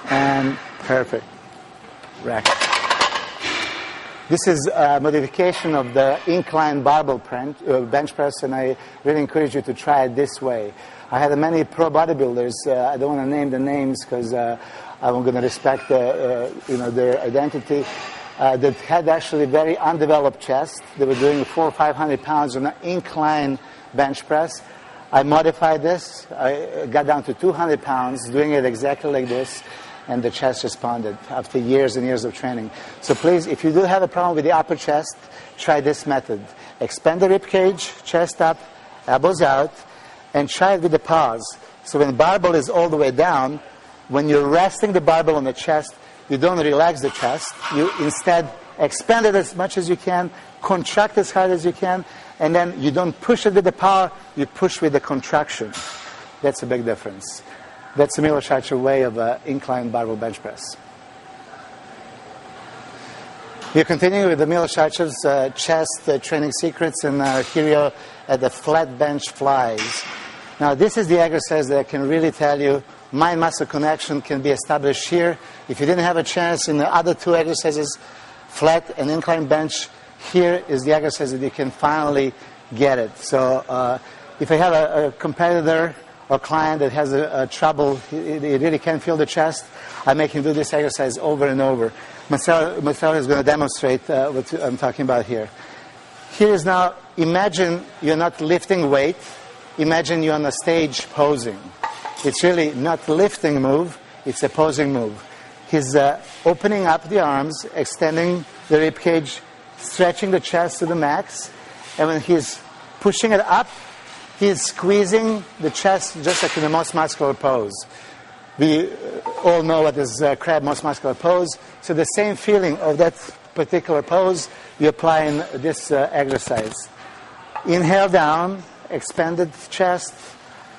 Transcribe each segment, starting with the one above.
And perfect. Rack. This is a modification of the incline barbell bench press, and I really encourage you to try it this way. I had many pro bodybuilders. I don't want to name the names because I'm going to respect their identity. That had actually very undeveloped chest. They were doing 400 or 500 pounds on an incline bench press. I modified this. I got down to 200 pounds, doing it exactly like this. And the chest responded after years and years of training. So please, if you do have a problem with the upper chest, try this method. Expand the rib cage, chest up, elbows out, and try it with the pause. So when the barbell is all the way down, when you're resting the barbell on the chest, you don't relax the chest. You instead expand it as much as you can, contract as hard as you can, and then you don't push it with the power, you push with the contraction. That's a big difference. That's the Milosavljev way of incline barbell bench press. We're continuing with the Milosavljev's chest training secrets, and here we are at the flat bench flies. Now this is the exercise that I can really tell you mind-muscle connection can be established here. If you didn't have a chance in the other two exercises, flat and incline bench, here is the exercise that you can finally get it. So if I have a competitor or client that has a trouble, he really can't feel the chest, I make him do this exercise over and over. Marcelo is going to demonstrate what I'm talking about here. Here is now, imagine you're not lifting weight. Imagine you're on a stage posing. It's really not lifting move, it's a posing move. He's opening up the arms, extending the rib cage, stretching the chest to the max, and when he's pushing it up, he's squeezing the chest just like in the most muscular pose. We all know what is crab most muscular pose. So the same feeling of that particular pose you apply in this exercise. Inhale down, expanded chest,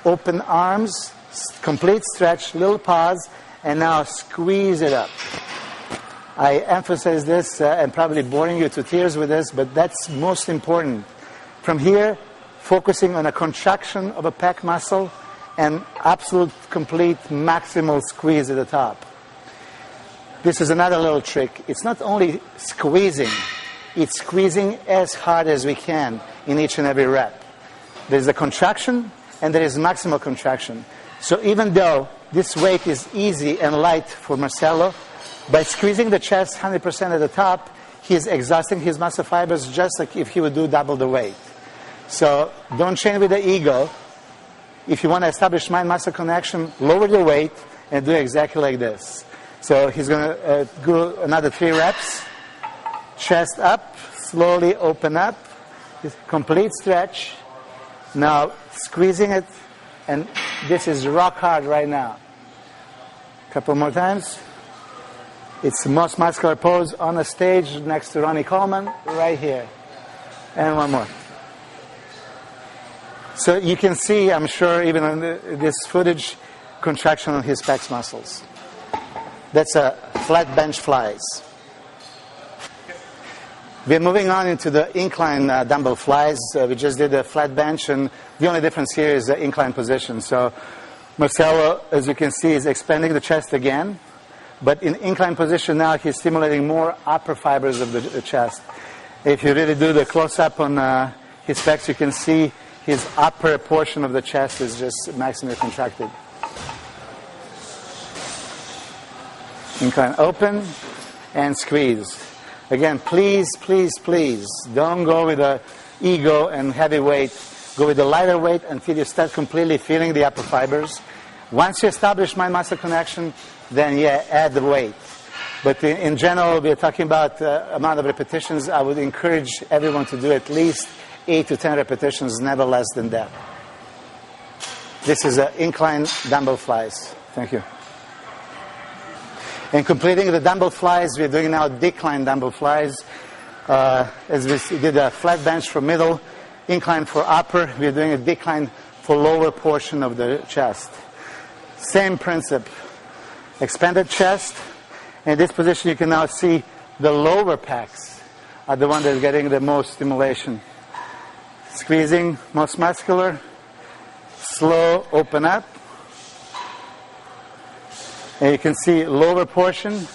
open arms, complete stretch, little pause, and now squeeze it up. I emphasize this and probably boring you to tears with this, but that's most important. From here, focusing on a contraction of a pec muscle and absolute, complete, maximal squeeze at the top. This is another little trick. It's not only squeezing, it's squeezing as hard as we can in each and every rep. There's a contraction and there is maximal contraction. So even though this weight is easy and light for Marcelo, by squeezing the chest 100% at the top, he is exhausting his muscle fibers just like if he would do double the weight. So don't train with the ego. If you want to establish mind-muscle connection, lower your weight and do exactly like this. So he's going to do another 3 reps. Chest up, slowly open up, complete stretch. Now squeezing it, and this is rock hard right now. Couple more times. It's the most muscular pose on the stage next to Ronnie Coleman, right here. And one more. So you can see, I'm sure, even on this footage, contraction on his pecs muscles. That's a flat bench flies. We're moving on into the incline dumbbell flies. We just did a flat bench, and the only difference here is the incline position. So Marcelo, as you can see, is expanding the chest again. But in incline position now, he's stimulating more upper fibers of the chest. If you really do the close-up on his pecs, you can see his upper portion of the chest is just maximally contracted. Incline open and squeeze. Again, please, please, please, don't go with the ego and heavy weight. Go with the lighter weight until you start completely feeling the upper fibers. Once you establish mind-muscle connection, then yeah, add the weight. But in general, we're talking about amount of repetitions. I would encourage everyone to do at least 8 to 10 repetitions, never less than that. This is an incline dumbbell flies. Thank you. In completing the dumbbell flies, we're doing now decline dumbbell flies. As we did a flat bench for middle, incline for upper, we're doing a decline for lower portion of the chest. Same principle. Expanded chest. In this position, you can now see the lower pecs are the one that's getting the most stimulation. Squeezing, most muscular. Slow, open up. And you can see lower portion.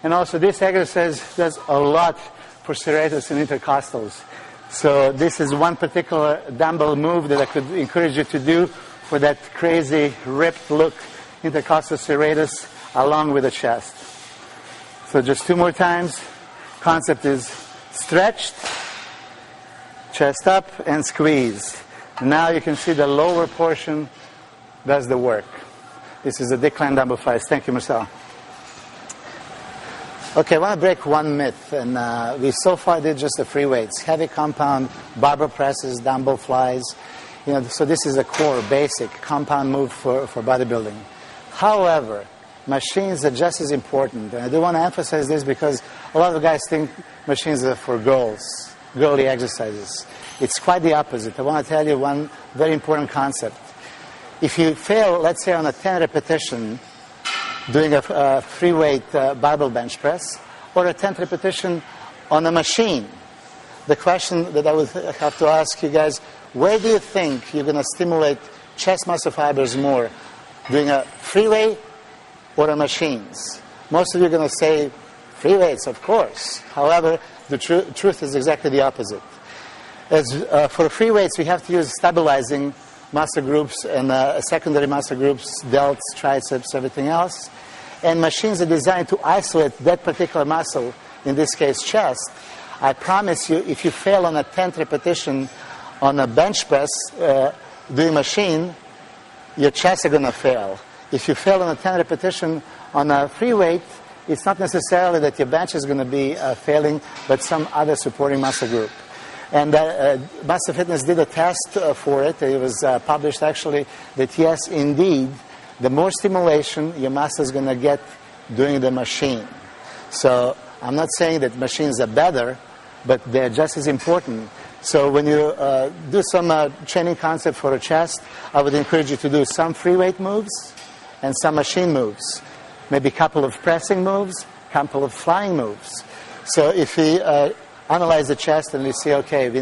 And also this exercise does a lot for serratus and intercostals. So this is one particular dumbbell move that I could encourage you to do for that crazy ripped look, intercostal serratus, along with the chest. So just 2 more times. Concept is stretched, chest up, and squeeze. Now you can see the lower portion does the work. This is a decline dumbbell flies. Thank you, Marcel. Okay, I want to break one myth, and we so far did just the free weights, heavy compound, barbell presses, dumbbell flies. So this is a core, basic compound move for bodybuilding. However, machines are just as important, and I do want to emphasize this because a lot of guys think machines are for girls, girly exercises. It's quite the opposite. I want to tell you one very important concept. If you fail, let's say on a 10 repetition, doing a free weight barbell bench press, or a 10th repetition on a machine, the question that I would have to ask you guys, where do you think you're going to stimulate chest muscle fibers more? Doing a free weight or a machines? Most of you are going to say free weights, of course. However, the truth is exactly the opposite. For free weights, we have to use stabilizing muscle groups and secondary muscle groups, delts, triceps, everything else. And machines are designed to isolate that particular muscle, in this case chest. I promise you, if you fail on a 10th repetition on a bench press doing machine, your chest are going to fail. If you fail on a 10th repetition on a free weight, it's not necessarily that your bench is going to be failing, but some other supporting muscle group. And Muscle Fitness did a test for it. It was published actually that yes, indeed, the more stimulation your muscle is going to get doing the machine. So I'm not saying that machines are better, but they're just as important. So when you do some training concept for a chest, I would encourage you to do some free weight moves and some machine moves. Maybe a couple of pressing moves, a couple of flying moves. So if we analyze the chest and we see, okay, we need